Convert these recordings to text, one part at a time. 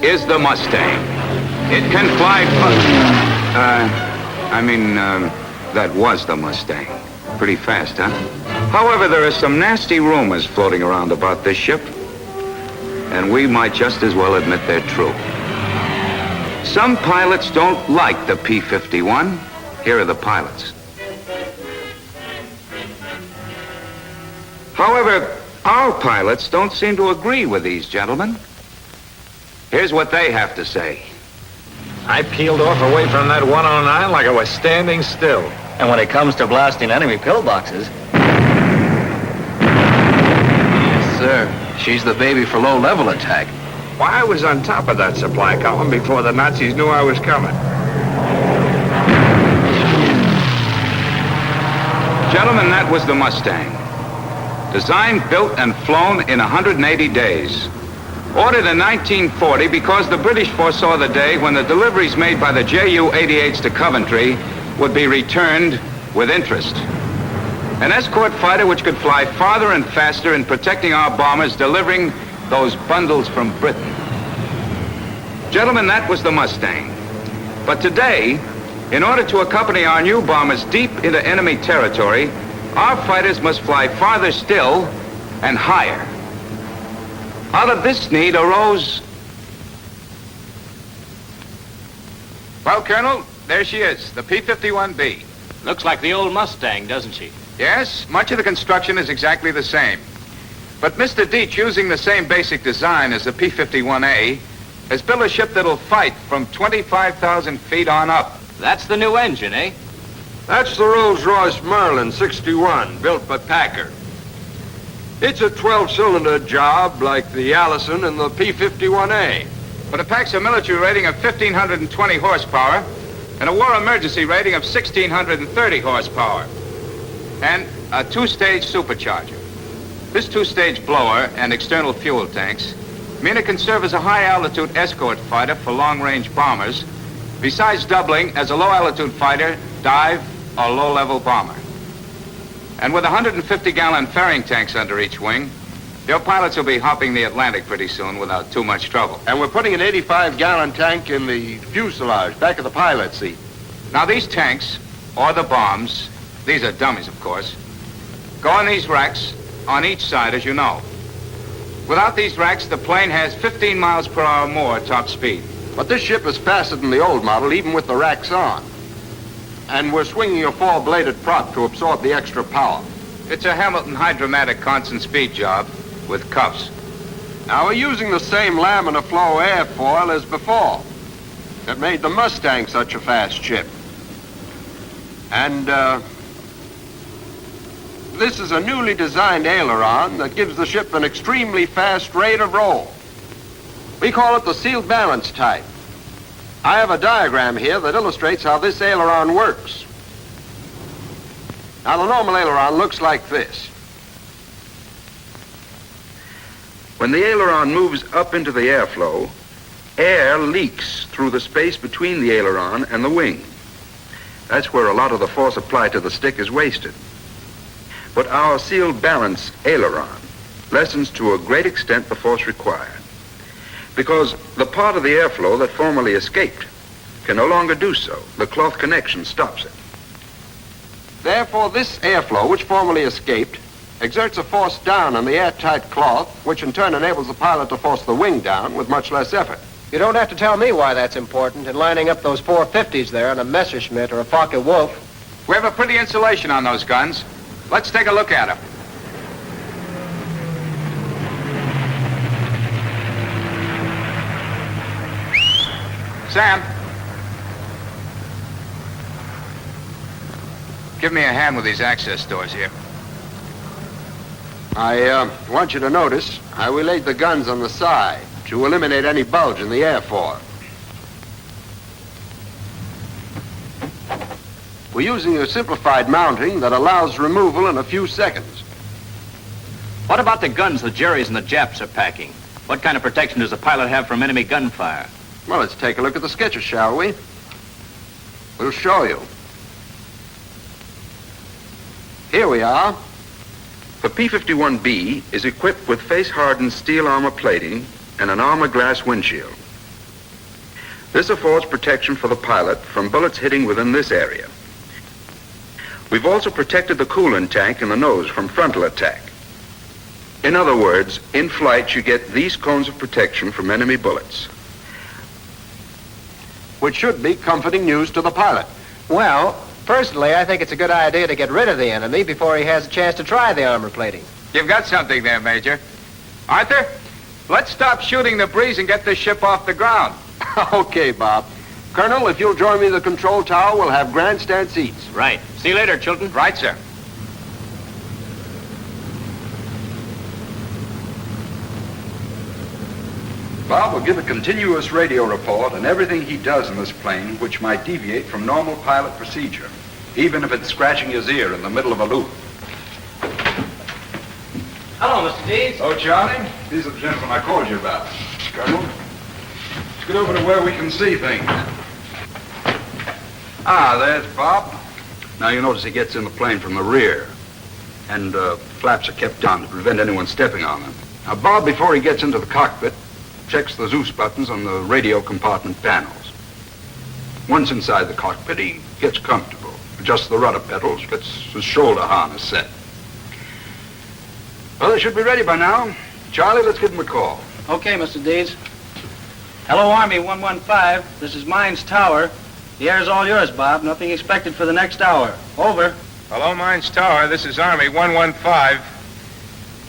is the Mustang. It can fly... that was the Mustang. Pretty fast, huh? However, there are some nasty rumors floating around about this ship, and we might just as well admit they're true. Some pilots don't like the P-51. Here are the pilots. However, our pilots don't seem to agree with these gentlemen. Here's what they have to say. I peeled off away from that 109 like I was standing still. And when it comes to blasting enemy pillboxes... Yes, sir. She's the baby for low-level attack. Why, I was on top of that supply column before the Nazis knew I was coming. Gentlemen, that was the Mustang. Designed, built, and flown in 180 days. Ordered in 1940 because the British foresaw the day when the deliveries made by the Ju-88s to Coventry would be returned with interest. An escort fighter which could fly farther and faster in protecting our bombers delivering those bundles from Britain. Gentlemen, that was the Mustang. But today, in order to accompany our new bombers deep into enemy territory, our fighters must fly farther still and higher. Out of this need arose... Well, Colonel, there she is, the P-51B. Looks like the old Mustang, doesn't she? Yes, much of the construction is exactly the same. But Mr. Dietz, using the same basic design as the P-51A, has built a ship that'll fight from 25,000 feet on up. That's the new engine, eh? That's the Rolls-Royce Merlin 61, built by Packard. It's a 12-cylinder job like the Allison and the P-51A. But it packs a military rating of 1,520 horsepower and a war emergency rating of 1,630 horsepower. And a two-stage supercharger. This two-stage blower and external fuel tanks mean it can serve as a high-altitude escort fighter for long-range bombers, besides doubling as a low-altitude fighter, dive, or low-level bomber. And with 150-gallon ferrying tanks under each wing, your pilots will be hopping the Atlantic pretty soon without too much trouble. And we're putting an 85-gallon tank in the fuselage, back of the pilot seat. Now, these tanks, or the bombs, these are dummies, of course, go in these racks on each side, as you know. Without these racks, the plane has 15 miles per hour more top speed. But this ship is faster than the old model, even with the racks on. And we're swinging a four-bladed prop to absorb the extra power. It's a Hamilton hydromatic constant speed job with cuffs. Now, we're using the same laminar flow airfoil as before. That made the Mustang such a fast ship. And, this is a newly designed aileron that gives the ship an extremely fast rate of roll. We call it the sealed balance type. I have a diagram here that illustrates how this aileron works. Now, the normal aileron looks like this. When the aileron moves up into the airflow, air leaks through the space between the aileron and the wing. That's where a lot of the force applied to the stick is wasted. But our sealed balance aileron lessens to a great extent the force required, because the part of the airflow that formerly escaped can no longer do so. The cloth connection stops it. Therefore, this airflow, which formerly escaped, exerts a force down on the airtight cloth, which in turn enables the pilot to force the wing down with much less effort. You don't have to tell me why that's important in lining up those 450s there on a Messerschmitt or a Focke-Wulf. We have a pretty insulation on those guns. Let's take a look at them. Sam. Give me a hand with these access doors here. I want you to notice how we laid the guns on the side to eliminate any bulge in the airfoil. We're using a simplified mounting that allows removal in a few seconds. What about the guns the Jerry's and the Japs are packing? What kind of protection does a pilot have from enemy gunfire? Well, let's take a look at the sketches, shall we? We'll show you. Here we are. The P-51B is equipped with face-hardened steel armor plating and an armor glass windshield. This affords protection for the pilot from bullets hitting within this area. We've also protected the coolant tank in the nose from frontal attack. In other words, in flight you get these cones of protection from enemy bullets. Which should be comforting news to the pilot. Well, personally, I think it's a good idea to get rid of the enemy before he has a chance to try the armor plating. You've got something there, Major. Arthur, let's stop shooting the breeze and get this ship off the ground. Okay, Bob. Colonel, if you'll join me in the control tower, we'll have grandstand seats. Right. See you later, Chilton. Right, sir. Bob will give a continuous radio report on everything he does in this plane which might deviate from normal pilot procedure, even if it's scratching his ear in the middle of a loop. Hello, Mr. Dees. Oh, Charlie, these are the gentlemen I called you about. Colonel, let's get over to where we can see things. Ah, there's Bob. Now, you notice he gets in the plane from the rear, and flaps are kept down to prevent anyone stepping on them. Now, Bob, before he gets into the cockpit, checks the Zeus buttons on the radio compartment panels. Once inside the cockpit, he gets comfortable, adjusts the rudder pedals, gets his shoulder harness set. Well, they should be ready by now. Charlie, let's give them a call. Okay, Mr. Dees. Hello, Army 115. This is Mines Tower. The air's all yours, Bob. Nothing expected for the next hour. Over. Hello, Mines Tower. This is Army 115.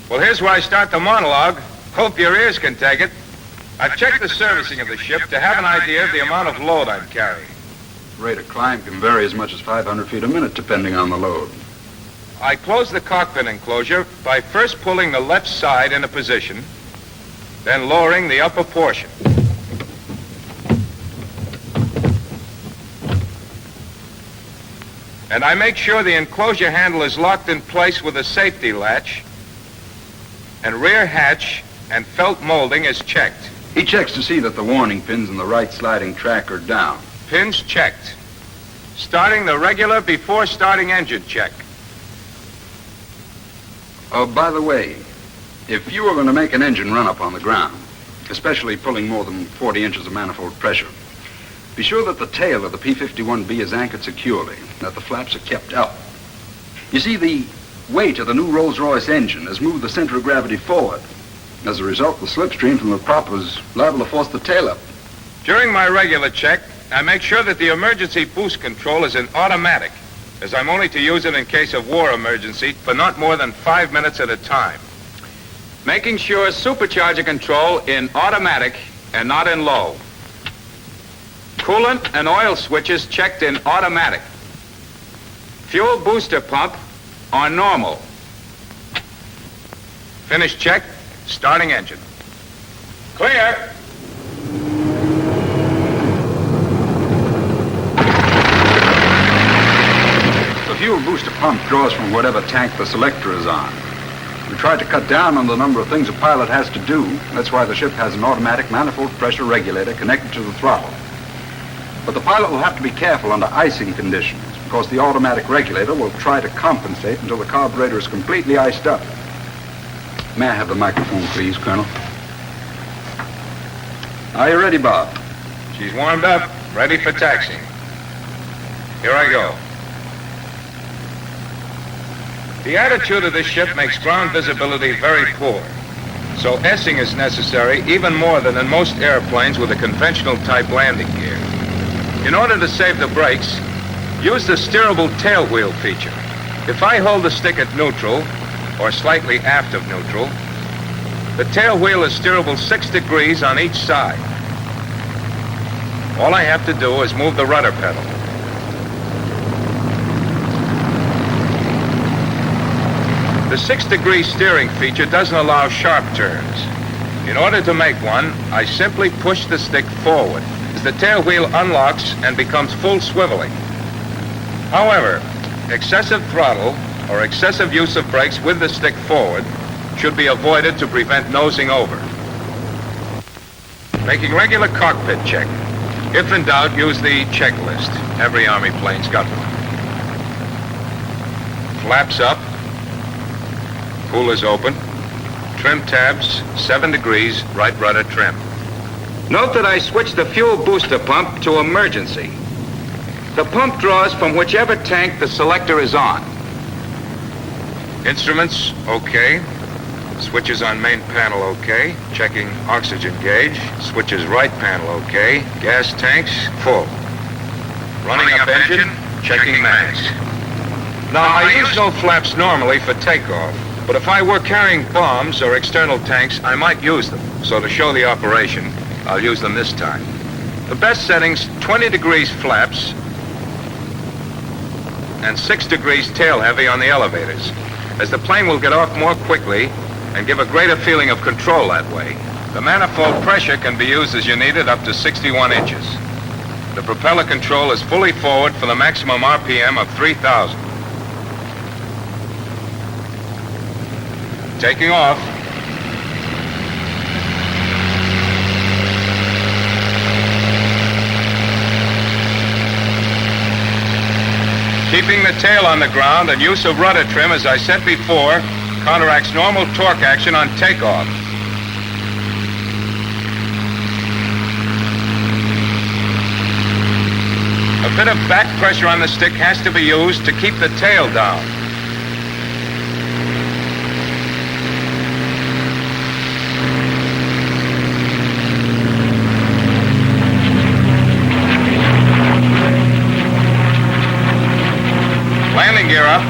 Well, here's where I start the monologue. Hope your ears can take it. I've checked the servicing of the ship to have an idea of the amount of load I'm carrying. Rate of climb can vary as much as 500 feet a minute, depending on the load. I close the cockpit enclosure by first pulling the left side into position, then lowering the upper portion. And I make sure the enclosure handle is locked in place with a safety latch, and rear hatch and felt molding is checked. He checks to see that the warning pins in the right sliding track are down. Pins checked. Starting the regular before starting engine check. Oh, by the way, if you were going to make an engine run up on the ground, especially pulling more than 40 inches of manifold pressure, be sure that the tail of the P-51B is anchored securely, that the flaps are kept up. You see, the weight of the new Rolls-Royce engine has moved the center of gravity forward. As a result, the slipstream from the prop is liable to force the tail up. During my regular check, I make sure that the emergency boost control is in automatic, as I'm only to use it in case of war emergency for not more than 5 minutes at a time. Making sure supercharger control in automatic and not in low. Coolant and oil switches checked in automatic. Fuel booster pump on normal. Finish check, starting engine. Clear. The fuel booster pump draws from whatever tank the selector is on. We tried to cut down on the number of things a pilot has to do. That's why the ship has an automatic manifold pressure regulator connected to the throttle. But the pilot will have to be careful under icing conditions, because the automatic regulator will try to compensate until the carburetor is completely iced up. May I have the microphone, please, Colonel? Are you ready, Bob? She's warmed up, ready for taxiing. Here I go. The attitude of this ship makes ground visibility very poor, so S-ing is necessary even more than in most airplanes with a conventional type landing gear. In order to save the brakes, use the steerable tail wheel feature. If I hold the stick at neutral, or slightly aft of neutral, the tail wheel is steerable 6 degrees on each side. All I have to do is move the rudder pedal. The 6-degree steering feature doesn't allow sharp turns. In order to make one, I simply push the stick forward as the tail wheel unlocks and becomes full swiveling. However, excessive throttle or excessive use of brakes with the stick forward should be avoided to prevent nosing over. Making regular cockpit check. If in doubt, use the checklist. Every Army plane's got one. Flaps up. Coolers open. Trim tabs, 7 degrees, right rudder trim. Note that I switched the fuel booster pump to emergency. The pump draws from whichever tank the selector is on. Instruments, okay. Switches on main panel, okay. Checking oxygen gauge. Switches right panel, okay. Gas tanks, full. Running up engine, checking mags. Now, I use no flaps normally for takeoff, but if I were carrying bombs or external tanks, I might use them. So to show the operation, I'll use them this time. The best settings, 20 degrees flaps and 6 degrees tail heavy on the elevators, as the plane will get off more quickly and give a greater feeling of control that way. The manifold pressure can be used as you need it up to 61 inches. The propeller control is fully forward for the maximum RPM of 3,000. Taking off. Keeping the tail on the ground and use of rudder trim, as I said before, counteracts normal torque action on takeoff. A bit of back pressure on the stick has to be used to keep the tail down. Landing gear up.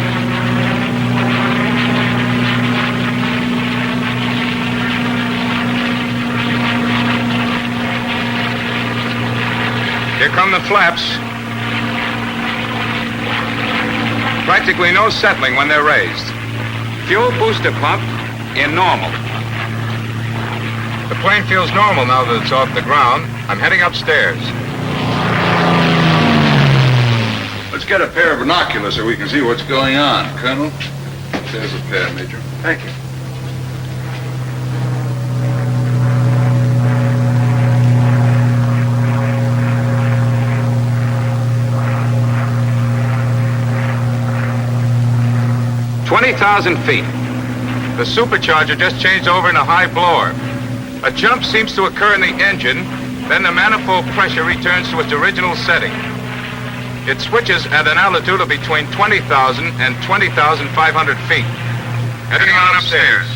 Here come the flaps. Practically no settling when they're raised. Fuel booster pump in normal. The plane feels normal now that it's off the ground. I'm heading upstairs. Let's get a pair of binoculars so we can see what's going on, Colonel. There's a pair, Major. Thank you. $20,000 feet. The supercharger just changed over in a high blower. A jump seems to occur in the engine, then the manifold pressure returns to its original setting. It switches at an altitude of between 20,000 and 20,500 feet. Heading on upstairs.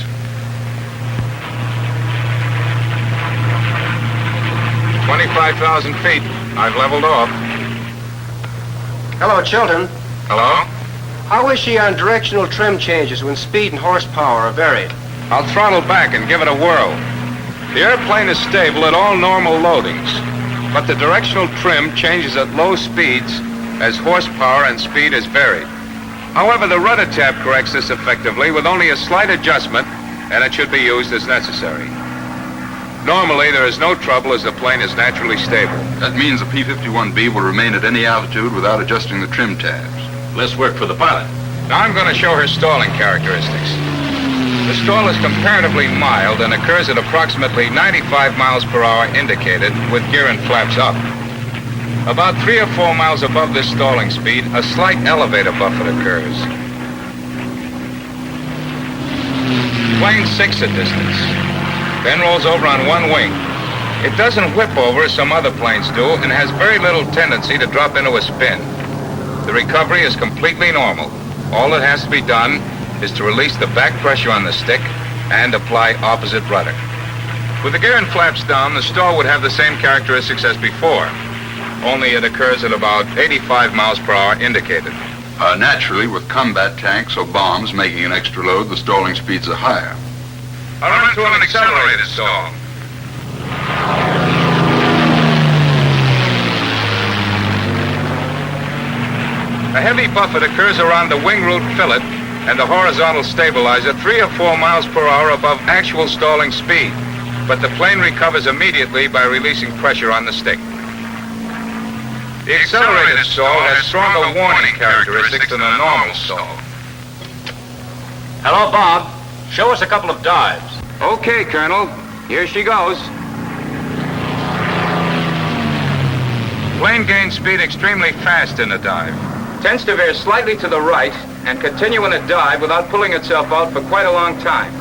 $25,000 feet. I've leveled off. Hello, Chilton. Hello? How is she on directional trim changes when speed and horsepower are varied? I'll throttle back and give it a whirl. The airplane is stable at all normal loadings, but the directional trim changes at low speeds as horsepower and speed is varied. However, the rudder tab corrects this effectively with only a slight adjustment, and it should be used as necessary. Normally, there is no trouble as the plane is naturally stable. That means the P-51B will remain at any altitude without adjusting the trim tabs. Less work for the pilot. Now I'm going to show her stalling characteristics. The stall is comparatively mild and occurs at approximately 95 miles per hour indicated with gear and flaps up. About 3 or 4 miles above this stalling speed, a slight elevator buffet occurs. Plane sinks a distance, then rolls over on one wing. It doesn't whip over as some other planes do and has very little tendency to drop into a spin. The recovery is completely normal. All that has to be done is to release the back pressure on the stick and apply opposite rudder. With the gear and flaps down, the stall would have the same characteristics as before, only it occurs at about 85 miles per hour indicated. Naturally, with combat tanks or bombs making an extra load, the stalling speeds are higher. I'll run to an accelerated stall. A heavy buffet occurs around the wing root fillet and the horizontal stabilizer 3 or 4 miles per hour above actual stalling speed, but the plane recovers immediately by releasing pressure on the stick. The accelerated stall has stronger warning characteristics than the normal stall. Hello, Bob. Show us a couple of dives. Okay, Colonel. Here she goes. Plane gains speed extremely fast in a dive. Tends to veer slightly to the right and continue in a dive without pulling itself out for quite a long time.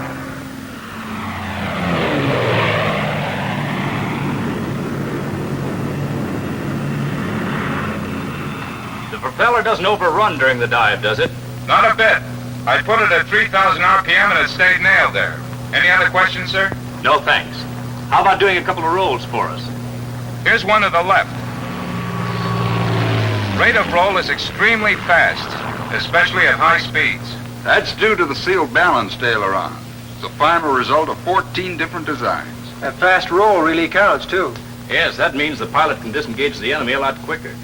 propeller doesn't overrun during the dive, does it? Not a bit. I put it at 3,000 RPM and it stayed nailed there. Any other questions, sir? No, thanks. How about doing a couple of rolls for us? Here's one to the left. Rate of roll is extremely fast, especially at high speeds. That's due to the seal balanced aileron. It's the final result of 14 different designs. That fast roll really counts, too. Yes, that means the pilot can disengage the enemy a lot quicker.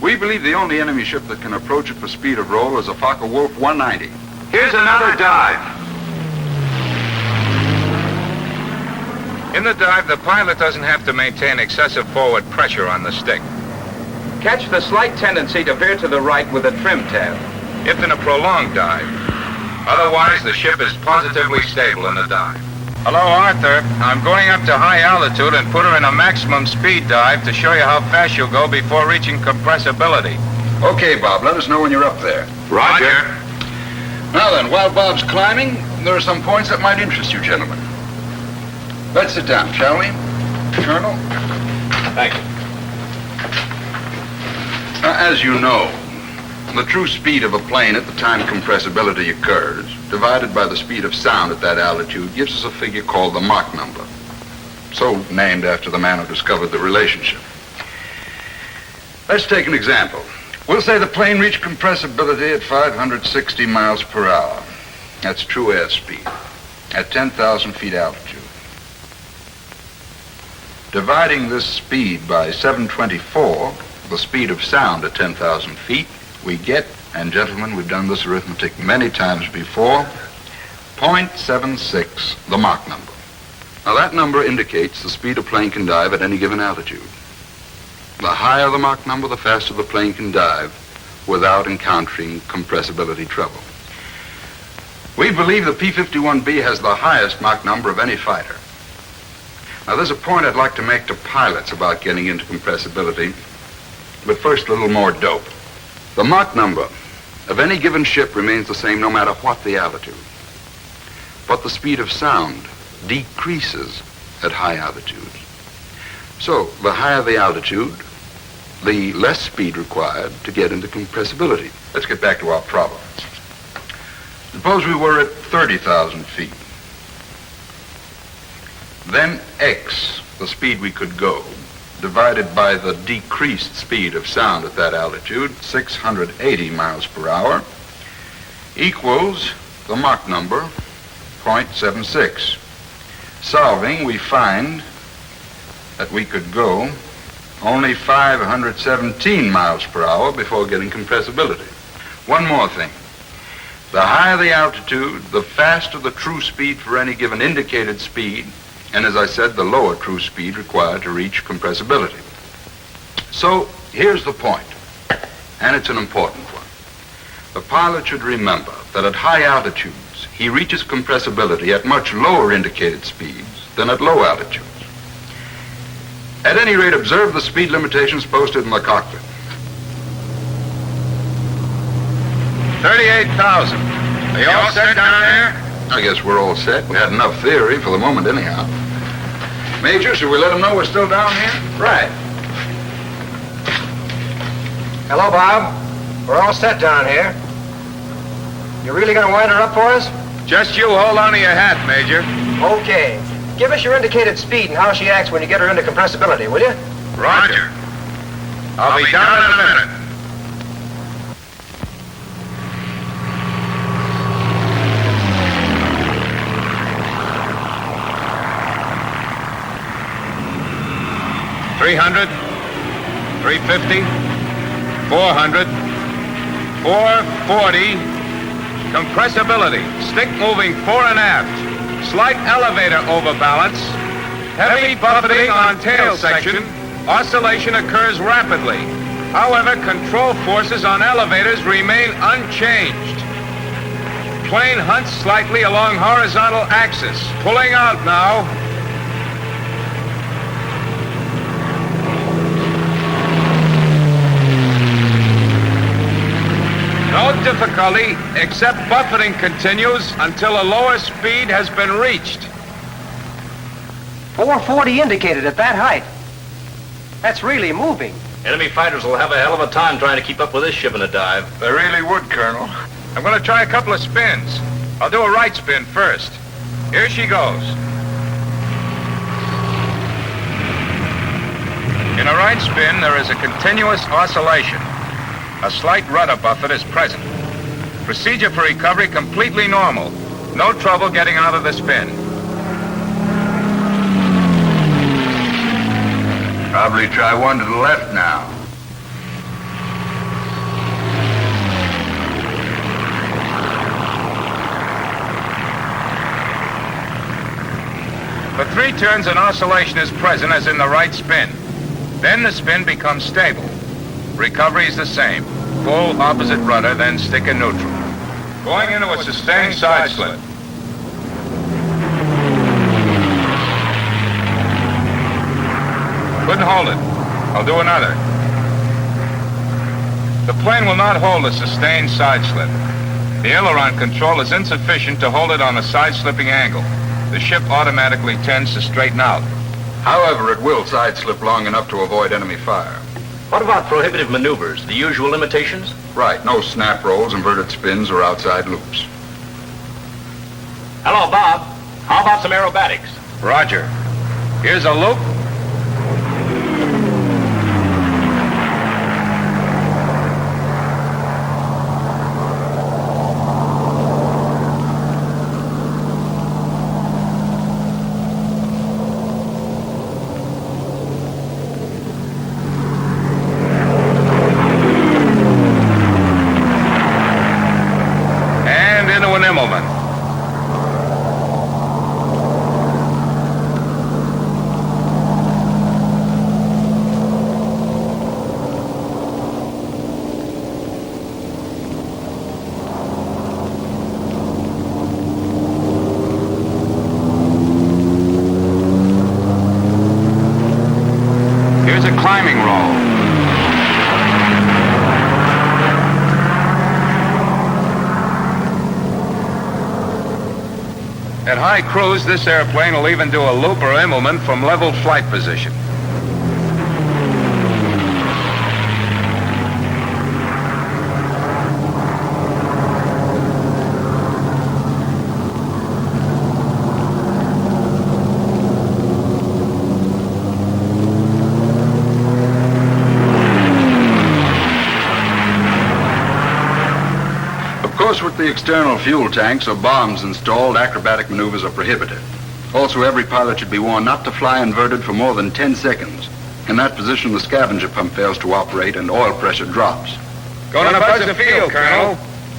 We believe the only enemy ship that can approach it for speed of roll is a Focke-Wulf 190. Here's another dive. In the dive, the pilot doesn't have to maintain excessive forward pressure on the stick. Catch the slight tendency to veer to the right with a trim tab, if in a prolonged dive. Otherwise, the ship is positively stable in the dive. Hello, Arthur. I'm going up to high altitude and put her in a maximum speed dive to show you how fast you'll go before reaching compressibility. Okay, Bob, let us know when you're up there. Roger. Now then, while Bob's climbing, there are some points that might interest you, gentlemen. Let's sit down, shall we? Colonel? Thank you. As you know, the true speed of a plane at the time compressibility occurs, divided by the speed of sound at that altitude, gives us a figure called the Mach number. So named after the man who discovered the relationship. Let's take an example. We'll say the plane reached compressibility at 560 miles per hour. That's true airspeed, at 10,000 feet altitude. Dividing this speed by 724, the speed of sound at 10,000 feet, we get, and gentlemen, we've done this arithmetic many times before, 0.76, the Mach number. Now that number indicates the speed a plane can dive at any given altitude. The higher the Mach number, the faster the plane can dive without encountering compressibility trouble. We believe the P-51B has the highest Mach number of any fighter. Now there's a point I'd like to make to pilots about getting into compressibility, but first a little more dope. The Mach number of any given ship remains the same no matter what the altitude. But the speed of sound decreases at high altitudes. So the higher the altitude, the less speed required to get into compressibility. Let's get back to our problem. Suppose we were at 30,000 feet. Then X, the speed we could go, divided by the decreased speed of sound at that altitude, 680 miles per hour, equals the Mach number, 0.76. Solving, we find that we could go only 517 miles per hour before getting compressibility. One more thing. The higher the altitude, the faster the true speed for any given indicated speed, and as I said, the lower true speed required to reach compressibility. So here's the point, and it's an important one. The pilot should remember that at high altitudes, he reaches compressibility at much lower indicated speeds than at low altitudes. At any rate, observe the speed limitations posted in the cockpit. 38,000. Are you all set down there? I guess we're all set. We had enough theory for the moment anyhow. Major, should we let them know we're still down here? Right. Hello, Bob. We're all set down here. You really gonna wind her up for us? Just you hold on to your hat, Major. Okay. Give us your indicated speed and how she acts when you get her into compressibility, will you? Roger. I'll be down in a minute. $300, $350, $400, $440. Compressibility. Stick moving fore and aft. Slight elevator overbalance. Heavy buffeting on tail section. Oscillation occurs rapidly. However, control forces on elevators remain unchanged. Plane hunts slightly along horizontal axis. Pulling out now. No difficulty, except buffeting continues until a lower speed has been reached. 440 indicated at that height. That's really moving. Enemy fighters will have a hell of a time trying to keep up with this ship in a dive. They really would, Colonel. I'm going to try a couple of spins. I'll do a right spin first. Here she goes. In a right spin, there is a continuous oscillation. A slight rudder buffet is present. Procedure for recovery completely normal. No trouble getting out of the spin. Probably try one to the left now. For 3 turns, an oscillation is present as in the right spin. Then the spin becomes stable. Recovery is the same. Full opposite rudder, then stick in neutral. Going into a sustained side slip. Couldn't hold it. I'll do another. The plane will not hold a sustained side slip. The aileron control is insufficient to hold it on a side-slipping angle. The ship automatically tends to straighten out. However, it will side-slip long enough to avoid enemy fire. What about prohibitive maneuvers? The usual limitations? Right, no snap rolls, inverted spins, or outside loops. Hello, Bob. How about some aerobatics? Roger. Here's a loop. Immelman. Here's a climbing roll. At high cruise, this airplane will even do a loop or Immelman from level flight position. With the external fuel tanks or bombs installed, acrobatic maneuvers are prohibited. Also, every pilot should be warned not to fly inverted for more than 10 seconds. In that position, the scavenger pump fails to operate and oil pressure drops. Gonna buzz the field, Colonel.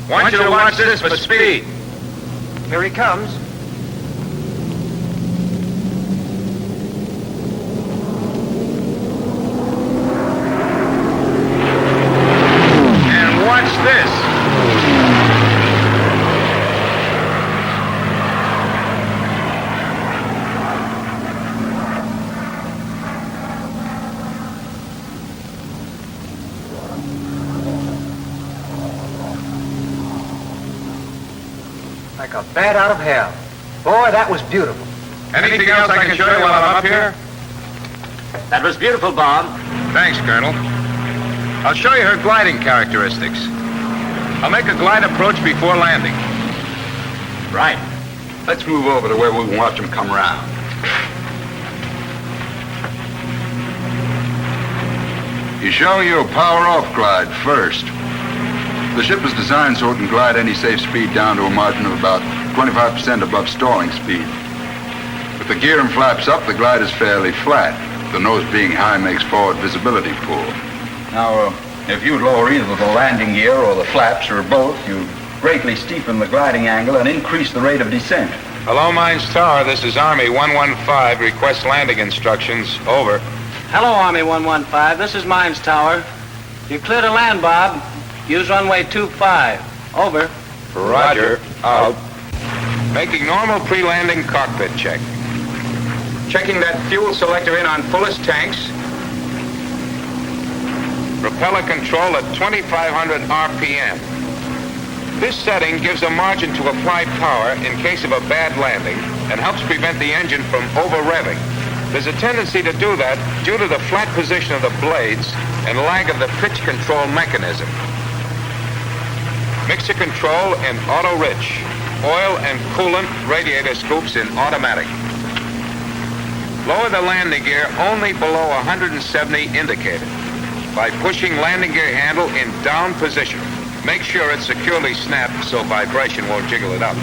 Want you to watch this for speed. Here he comes. And watch this. Like a bat out of hell. Boy, that was beautiful. Anything else I can show you while I'm up here? That was beautiful, Bob. Thanks, Colonel. I'll show you her gliding characteristics. I'll make a glide approach before landing. Right. Let's move over to where we can watch them come around. You show your power-off glide first. The ship is designed so it can glide any safe speed down to a margin of about 25% above stalling speed. With the gear and flaps up, the glide is fairly flat. The nose being high makes forward visibility poor. Now, if you lower either the landing gear or the flaps or both, you greatly steepen the gliding angle and increase the rate of descent. Hello, Mines Tower. This is Army 115. Request landing instructions. Over. Hello, Army 115. This is Mines Tower. You're clear to land, Bob. Use runway 25. Over. Roger. Out. Making normal pre-landing cockpit check. Checking that fuel selector in on fullest tanks. Propeller control at 2,500 RPM. This setting gives a margin to apply power in case of a bad landing and helps prevent the engine from over-revving. There's a tendency to do that due to the flat position of the blades and lag of the pitch control mechanism. Mixture control in auto-rich. Oil and coolant radiator scoops in automatic. Lower the landing gear only below 170 indicated by pushing landing gear handle in down position. Make sure it's securely snapped so vibration won't jiggle it up.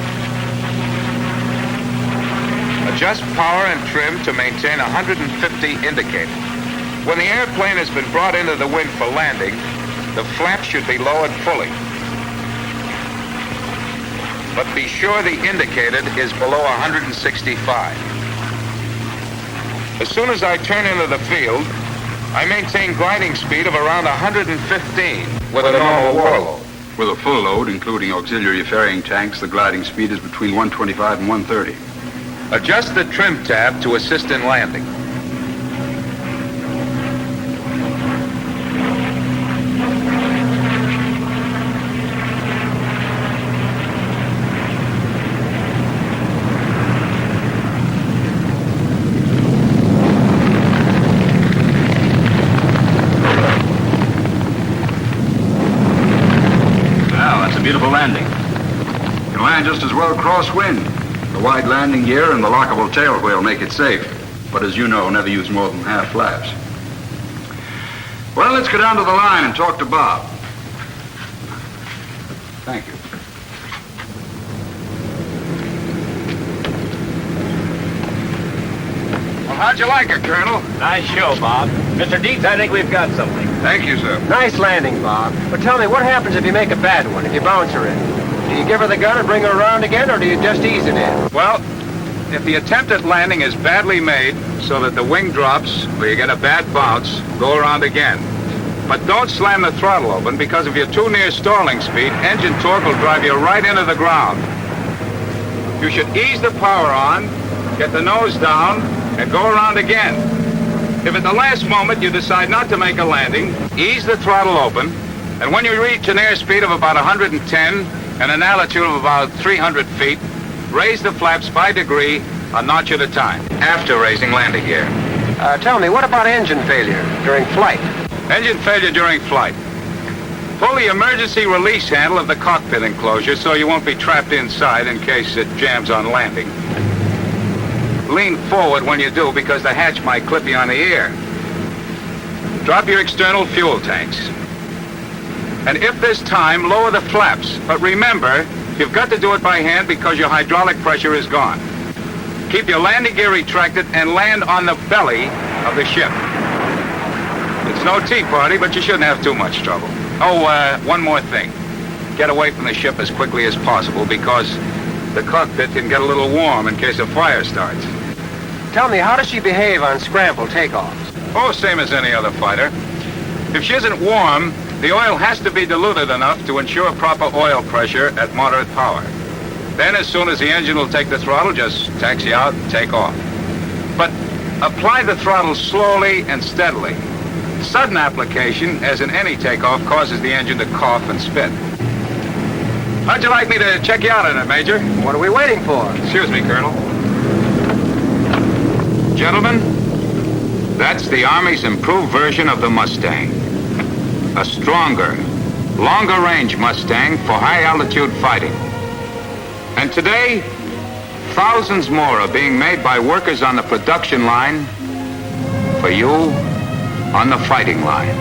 Adjust power and trim to maintain 150 indicated. When the airplane has been brought into the wind for landing, the flap should be lowered fully. But be sure the indicated is below 165. As soon as I turn into the field, I maintain gliding speed of around 115 with a normal water load. With a full load, including auxiliary ferrying tanks, the gliding speed is between 125 and 130. Adjust the trim tab to assist in landing. Beautiful landing. You can land just as well crosswind. The wide landing gear and the lockable tail wheel make it safe. But as you know, never use more than half flaps. Well, let's go down to the line and talk to Bob. Thank you. Well, how'd you like it, Colonel? Nice show, Bob. Mr. Dietz, I think we've got something. Thank you, sir. Nice landing, Bob. But tell me, what happens if you make a bad one, if you bounce her in? Do you give her the gun and bring her around again, or do you just ease it in? Well, if the attempt at landing is badly made so that the wing drops or you get a bad bounce, go around again. But don't slam the throttle open, because if you're too near stalling speed, engine torque will drive you right into the ground. You should ease the power on, get the nose down, and go around again. If at the last moment you decide not to make a landing, ease the throttle open, and when you reach an airspeed of about 110 and an altitude of about 300 feet, raise the flaps by degree, a notch at a time, after raising landing gear. Tell me, what about engine failure during flight? Engine failure during flight. Pull the emergency release handle of the cockpit enclosure so you won't be trapped inside in case it jams on landing. Lean forward when you do, because the hatch might clip you on the ear. Drop your external fuel tanks. And if there's time, lower the flaps. But remember, you've got to do it by hand because your hydraulic pressure is gone. Keep your landing gear retracted and land on the belly of the ship. It's no tea party, but you shouldn't have too much trouble. Oh, one more thing. Get away from the ship as quickly as possible, because the cockpit can get a little warm in case a fire starts. Tell me, how does she behave on scramble takeoffs? Oh, same as any other fighter. If she isn't warm, the oil has to be diluted enough to ensure proper oil pressure at moderate power. Then, as soon as the engine will take the throttle, just taxi out and take off. But apply the throttle slowly and steadily. Sudden application, as in any takeoff, causes the engine to cough and spit. How'd you like me to check you out on it, Major? What are we waiting for? Excuse me, Colonel. Gentlemen, that's the Army's improved version of the Mustang. A stronger, longer-range Mustang for high-altitude fighting. And today, thousands more are being made by workers on the production line for you on the fighting line.